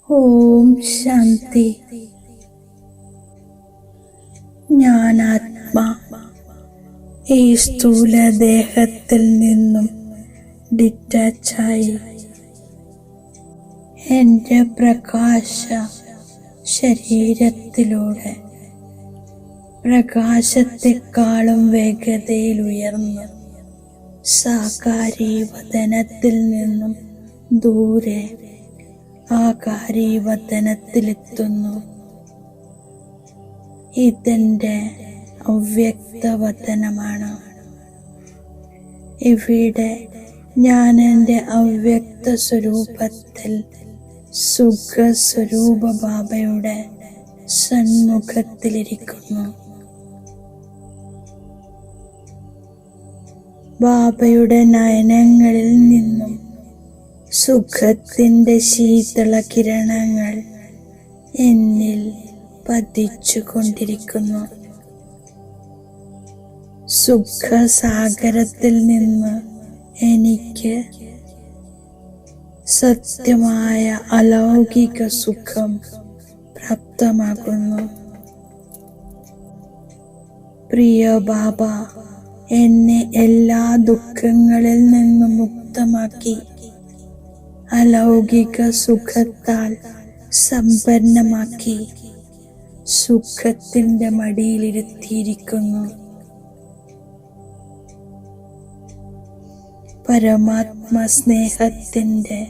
ഓം ശാന്തി. ഞാൻ ആത്മാ ഈ സ്ഥൂല ദേഹത്തിൽ നിന്നും ഡിറ്റാച്ചായി എൻ്റെ പ്രകാശ ശരീരത്തിലൂടെ പ്രകാശത്തെക്കാളും വേഗതയിൽ ഉയർന്ന് സാകാരീവദനത്തിൽ നിന്നും ദൂരെ ആകാരീവദനത്തിലെത്തുന്നു. ഇതെന്റെ അവ്യക്തവദനമാണ്. ഇവിടെ ഞാൻ എൻ്റെ അവ്യക്ത സ്വരൂപത്തിൽ സുഖസ്വരൂപ ബാബയുടെ സന്മുഖത്തിലിരിക്കുന്നു. ബാബയുടെ നയനങ്ങളിൽ നിന്നും സുഖത്തിൻ്റെ ശീതള കിരണങ്ങൾ എന്നിൽ പതിച്ചു കൊണ്ടിരിക്കുന്നു. സുഖസാഗരത്തിൽ നിന്ന് എനിക്ക് സത്യമായ അലൗകിക സുഖം പ്രാപ്തമാകുന്നു. പ്രിയ ബാബ എന്നെ എല്ലാ ദുഃഖങ്ങളിൽ നിന്നും മുക്തമാക്കി അലൗകിക സുഖത്താൽ സമ്പന്നമാക്കി സുഖത്തിന്റെ മടിയിലിരുത്തിയിരിക്കുന്നു. പരമാത്മ സ്നേഹത്തിന്റെ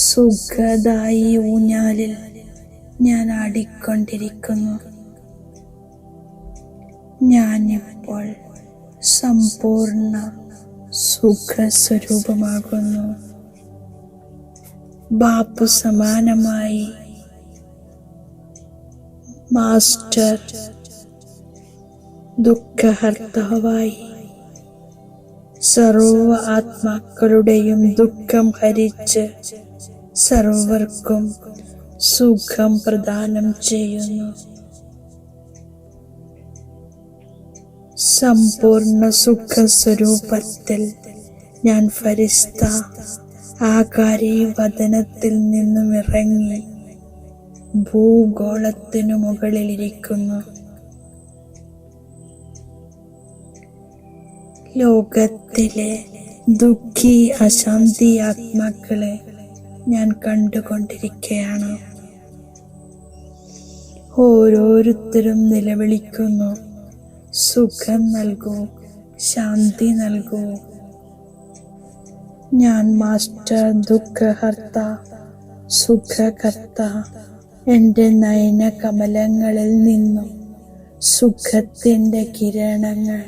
സുഖദായി ഊഞ്ഞാലിൽ ഞാൻ ആടിക്കൊണ്ടിരിക്കുന്നു. ഞാനിപ്പോൾ സമ്പൂർണ്ണ സുഖസ്വരൂപമാകുന്നു. ബാപ്പു സമാനമായി മാസ്റ്റർ ദുഃഖഹർത്താവായി സർവ ആത്മാക്കളുടെയും ദുഃഖം ഹരിച്ച് സർവർക്കും സുഖം പ്രദാനം ചെയ്യുന്നു. സമ്പൂർണ്ണ സുഖസ്വരൂപത്തിൽ ഞാൻ ഫരിസ്ത ആകാരീവദനത്തിൽ നിന്നും ഇറങ്ങി ഭൂഗോളത്തിനു മുകളിലിരിക്കുന്നു. ലോകത്തിലെ ദുഃഖി അശാന്തി ആത്മാക്കളെ ഞാൻ കണ്ടുകൊണ്ടിരിക്കുകയാണ്. ഓരോരുത്തരും നിലവിളിക്കുന്നു, സുഖം നൽകൂ, ശാന്തി നൽകൂ. ഞാൻ മാസ്റ്റർ ദുഃഖഹർത്ത സുഖകർത്ത എൻ്റെ നയന കമലങ്ങളിൽ നിന്നും സുഖത്തിൻ്റെ കിരണങ്ങൾ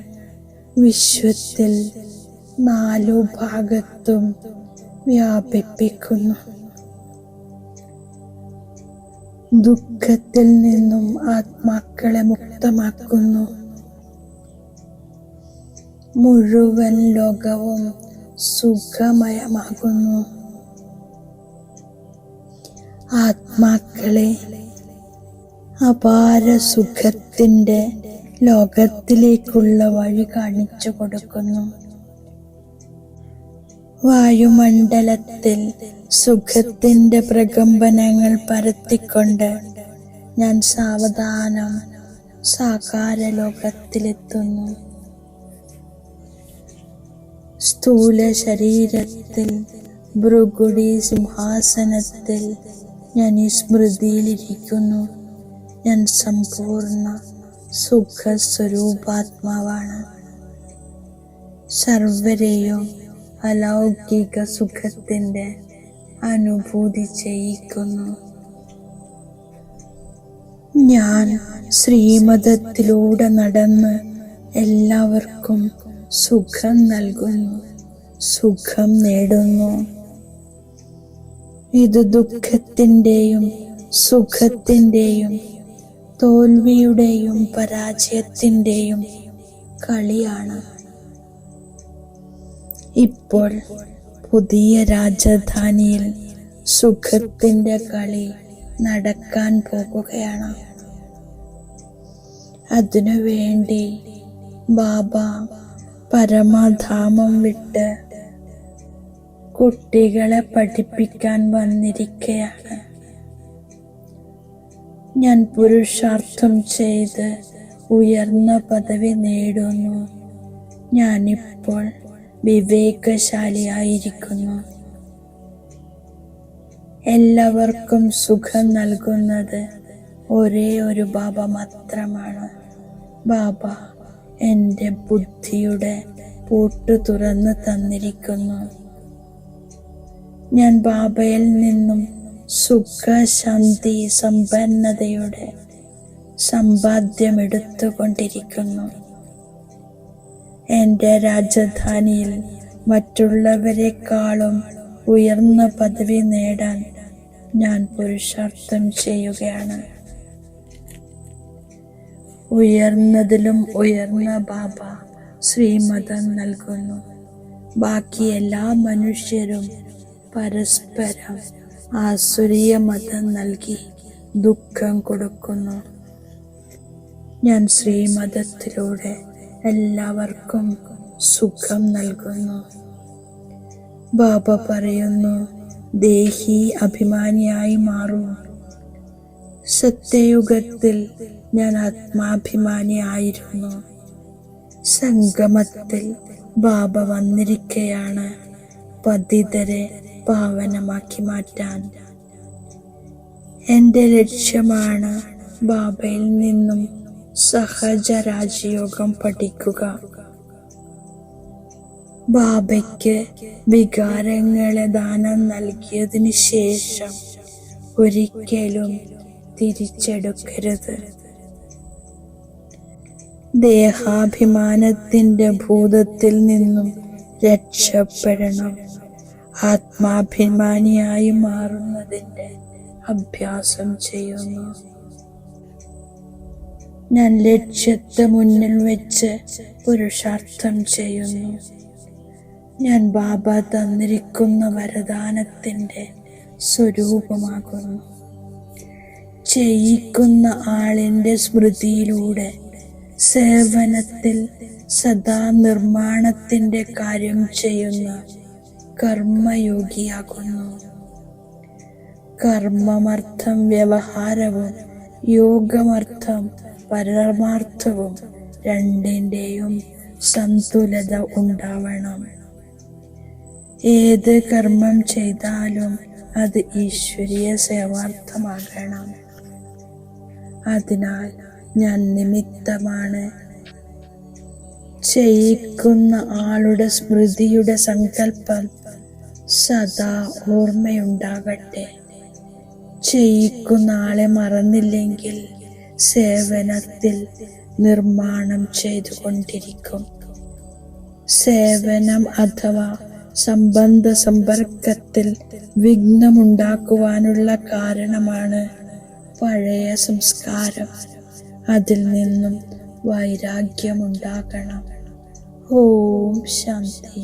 വിശ്വത്തിൽ 4 ഭാഗത്തും വ്യാപിപ്പിക്കുന്നു. ദുഃഖത്തിൽ നിന്നും ആത്മാക്കളെ മുക്തമാക്കുന്നു. മുഴുവൻ ലോകവും സുഖമയമാകുന്നു. ആത്മാക്കളെ അപാര സുഖത്തിൻ്റെ ലോകത്തിലേക്കുള്ള വഴി കാണിച്ചു കൊടുക്കുന്നു. വായുമണ്ഡലത്തിൽ സുഖത്തിൻ്റെ പ്രകമ്പനങ്ങൾ പരത്തിക്കൊണ്ട് ഞാൻ സാവധാനം സാകാര ലോകത്തിലെത്തുന്നു. സ്ഥൂല ശരീരത്തിൽ ഭൃഗുടി സിംഹാസനത്തിൽ ഞാൻ ഈ സ്മൃതിയിലിരിക്കുന്നു. ഞാൻ സമ്പൂർണ്ണ സുഖസ്വരൂപാത്മാവാണ്. സർവരെയും അലൗകിക സുഖത്തിൻ്റെ അനുഭൂതി ചെയ്യിക്കുന്നു. ഞാൻ ശ്രീമതത്തിലൂടെ നടന്ന് എല്ലാവർക്കും സുഖം നൽകുന്നു, സുഖം നേടുന്നു. ഇത് ദുഃഖത്തിൻ്റെയും സുഖത്തിൻ്റെയും തോൽവിയുടെയും പരാജയത്തിൻ്റെയും കളിയാണ്. ഇപ്പോൾ പുതിയ രാജധാനിയിൽ സുഖത്തിൻ്റെ കളി നടക്കാൻ പോകുകയാണ്. അതിനുവേണ്ടി ബാബ പരമധാമം വിട്ട് കുട്ടികളെ പഠിപ്പിക്കാൻ വന്നിരിക്കുകയാണ്. ഞാൻ പുരുഷാർത്ഥം ചെയ്ത് ഉയർന്ന പദവി നേടുന്നു. ഞാനിപ്പോൾ വിവേകശാലിയായിരിക്കുന്നു. എല്ലാവർക്കും സുഖം നൽകുന്നത് ഒരേ ഒരു ബാബ മാത്രമാണ്. ബാബ എൻ്റെ ബുദ്ധിയുടെ പൂട്ട് തുറന്നു തന്നിരിക്കുന്നു. ഞാൻ ബാബയിൽ നിന്നും സുഖശാന്തി സമ്പന്നതയുടെ സമ്പാദ്യമെടുത്തുകൊണ്ടിരിക്കുന്നു. എൻ്റെ രാജധാനിയിൽ മറ്റുള്ളവരെക്കാളും ഉയർന്ന പദവി നേടാൻ ഞാൻ പുരുഷാർത്ഥം ചെയ്യുകയാണ്. ഉയർന്നതിലും ഉയർന്ന ബാബ ശ്രീമതം നൽകുന്നു. ബാക്കി എല്ലാ മനുഷ്യരും പരസ്പരം ആസുരീയ മതം നൽകി ദുഃഖം കൊടുക്കുന്നു. ഞാൻ ശ്രീമതത്തിലൂടെ എല്ലാവർക്കും സുഖം നൽകുന്നു. ബാബ പറയുന്നു, ദേഹി അഭിമാനിയായി മാറൂ. സത്യയുഗത്തിൽ ഞാൻ ആത്മാഭിമാനിയായിരുന്നു. സംഗമത്തിൽ ബാബ വന്നിരിക്കുകയാണ് പതിതരെ പാവനമാക്കി മാറ്റാൻ. എൻ്റെ ലക്ഷ്യമാണ് ബാബയിൽ നിന്നും സഹജ രാജയോഗം പഠിക്കുക. ബാബയ്ക്ക് വികാരങ്ങളെ ദാനം നൽകിയതിനു ശേഷം ഒരിക്കലും തിരിച്ചെടുക്കരുത്. ദേഹാഭിമാനത്തിൻ്റെ ഭൂതത്തിൽ നിന്നും രക്ഷപ്പെടണം. ആത്മാഭിമാനിയായി മാറുന്നതിൻ്റെ അഭ്യാസം ചെയ്യുന്നു. ഞാൻ ലക്ഷ്യത്തെ മുന്നിൽ വെച്ച് പുരുഷാർത്ഥം ചെയ്യുന്നു. ഞാൻ ബാബ തന്നിരിക്കുന്ന വരദാനത്തിൻ്റെ സ്വരൂപമാകുന്നു. ചെയ്യിക്കുന്ന ആളിൻ്റെ സ്മൃതിയിലൂടെ സേവനത്തിൽ സദാ നിർമ്മാണത്തിൻ്റെ കാര്യം ചെയ്യുന്ന കർമ്മയോഗിയാകുന്നു. കർമ്മമർത്ഥം വ്യവഹാരവും യോഗമർത്ഥം പരമാർത്ഥവും രണ്ടിൻ്റെയും സന്തുലത ഉണ്ടാവണം. ഏത് കർമ്മം ചെയ്താലും അത് ഈശ്വരീയ സേവാർത്ഥമാകണം. അതിനാൽ ഞാൻ നിമിത്തമാണ്. ചെയ്യിക്കുന്ന ആളുടെ സ്മൃതിയുടെ സങ്കല്പം സദാ ഓർമ്മയുണ്ടാകട്ടെ. ചെയ്യിക്കുന്ന ആളെ മറന്നില്ലെങ്കിൽ സേവനത്തിൽ നിർമ്മാണം ചെയ്തുകൊണ്ടിരിക്കും. സേവനം അഥവാ സംബന്ധ സമ്പർക്കത്തിൽ വിഘ്നമുണ്ടാക്കുവാനുള്ള കാരണമാണ് പഴയ സംസ്കാരം. അതിൽ നിന്നും വൈരാഗ്യമുണ്ടാകണം. ഓം ശാന്തി.